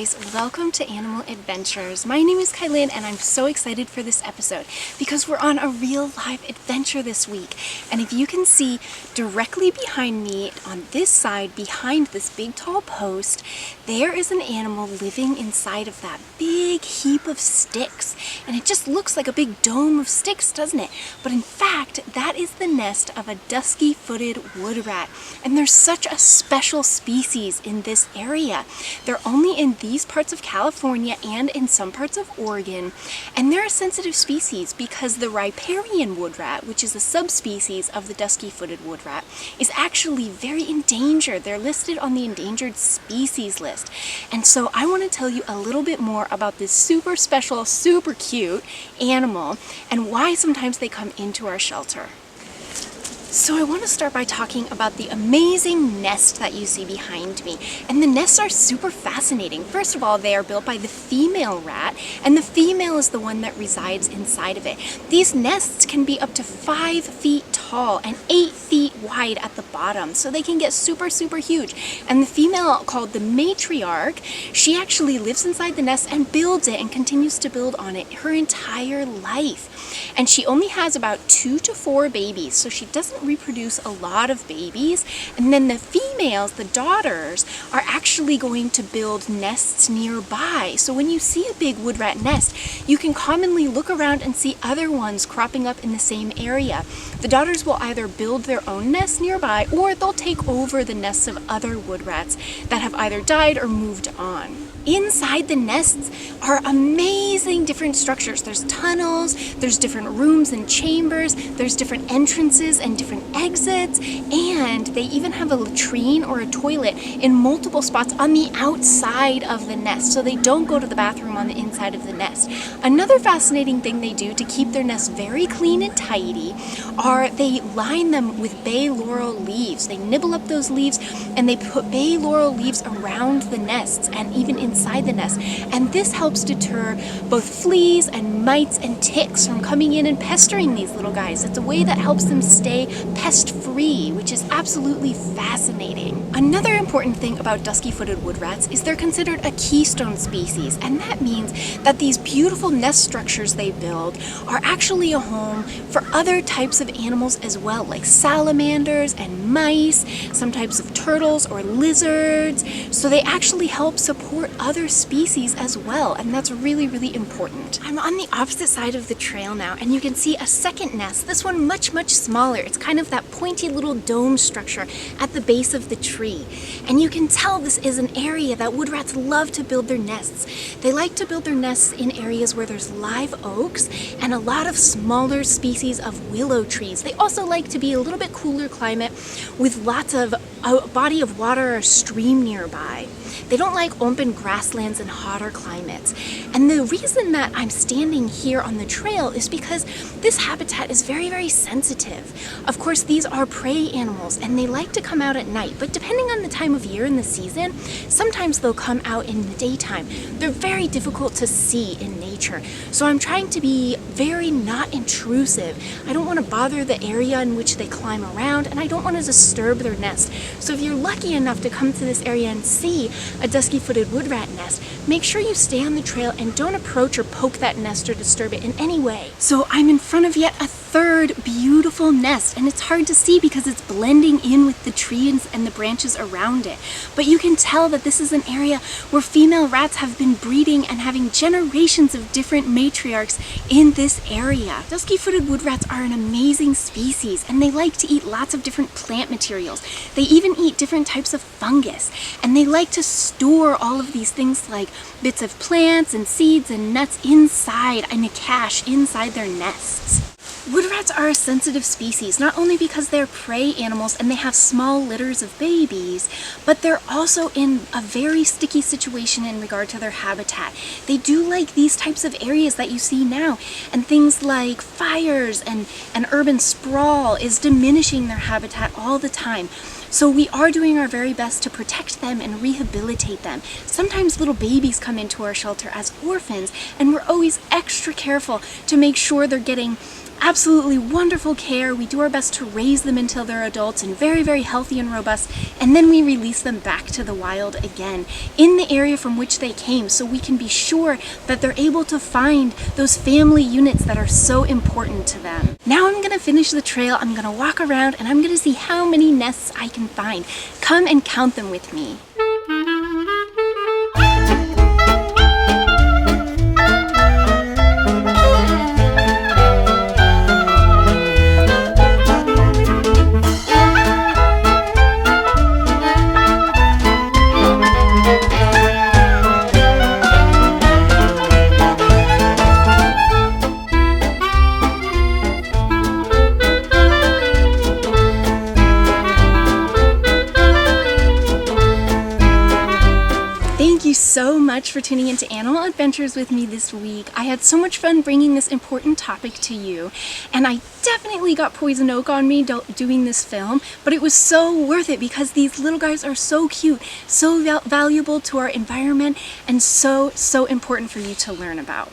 guys, welcome to Animal Adventures. My name is Kylynn and I'm so excited for this episode because we're on a real live adventure this week. And if you can see directly behind me on this side, behind this big tall post, there is an animal living inside of that big heap of sticks. And it just looks like a big dome of sticks, doesn't it? But in fact, that is the nest of a dusky-footed woodrat. And there's such a special species in this area. They're only in these parts of California and in some parts of Oregon, and they're a sensitive species because the riparian woodrat, which is a subspecies of the dusky-footed woodrat, is actually very endangered. They're listed on the endangered species list. And so I want to tell you a little bit more about this super special, super cute animal and why sometimes they come into our shelter. So I want to start by talking about the amazing nest that you see behind me. And the nests are super fascinating. First of all, they are built by the female rat, and the female is the one that resides inside of it. These nests can be up to 5 feet tall and 8 feet wide at the bottom, so they can get super, super huge. And the female, called the matriarch, she actually lives inside the nest and builds it and continues to build on it her entire life. And she only has about 2 to 4 babies, so she doesn't reproduce a lot of babies. And then the females, the daughters, are actually going to build nests nearby. So when you see a big woodrat nest, you can commonly look around and see other ones cropping up in the same area. The daughters will either build their own nest nearby, or they'll take over the nests of other woodrats that have either died or moved on. Inside the nests are amazing different structures. There's tunnels, there's different rooms and chambers, there's different entrances and different exits, and they even have a latrine or a toilet in multiple spots on the outside of the nest, so they don't go to the bathroom on the inside of the nest. Another fascinating thing they do to keep their nest very clean and tidy are they line them with bay laurel leaves. They nibble up those leaves and they put bay laurel leaves around the nests and even inside the nest. And this helps deter both fleas and mites and ticks from coming in and pestering these little guys. It's a way that helps them stay pest-free, which is absolutely fascinating. Another important thing about dusky-footed woodrats is they're considered a keystone species, and that means that these beautiful nest structures they build are actually a home for other types of animals as well, like salamanders and mice, some types of turtles or lizards. So they actually help support other species as well, and that's really, really important. I'm on the opposite side of the trail now, and you can see a second nest, this one much, much smaller. It's kind of that pointy little dome structure at the base of the tree. And you can tell this is an area that woodrats love to build their nests. They like to build their nests in areas where there's live oaks and a lot of smaller species of willow trees. They also like to be a little bit cooler climate with lots of a body of water or stream nearby. They don't like open grasslands and hotter climates. And the reason that I'm standing here on the trail is because this habitat is very, very sensitive. Of course, these are prey animals and they like to come out at night, but depending on the time of year and the season, sometimes they'll come out in the daytime. They're very difficult to see in nature. So I'm trying to be very not intrusive. I don't want to bother the area in which they climb around, and I don't want to disturb their nest. So if you're lucky enough to come to this area and see a dusky-footed woodrat nest, make sure you stay on the trail and don't approach or poke that nest or disturb it in any way. So I'm in front of yet a third beautiful nest, and it's hard to see because it's blending in with the trees and the branches around it. But you can tell that this is an area where female rats have been breeding and having generations of different matriarchs in this area. Dusky-footed woodrats are an amazing species, and they like to eat lots of different plant materials. They even eat different types of fungus, and they like to store all of these things like bits of plants and seeds and nuts inside in a cache inside their nests. Woodrats are a sensitive species, not only because they're prey animals and they have small litters of babies, but they're also in a very sticky situation in regard to their habitat. They do like these types of areas that you see now, and things like fires and urban sprawl is diminishing their habitat all the time. So we are doing our very best to protect them and rehabilitate them. Sometimes little babies come into our shelter as orphans, and we're always extra careful to make sure they're getting absolutely wonderful care. We do our best to raise them until they're adults and very, very healthy and robust, and then we release them back to the wild again in the area from which they came, so we can be sure that they're able to find those family units that are so important to them. Now I'm gonna finish the trail, I'm gonna walk around, and I'm gonna see how many nests I can find. Come and count them with me. Thank you so much for tuning into Animal Adventures with me this week. I had so much fun bringing this important topic to you, and I definitely got poison oak on me doing this film, but it was so worth it because these little guys are so cute, so valuable to our environment, and so important for you to learn about.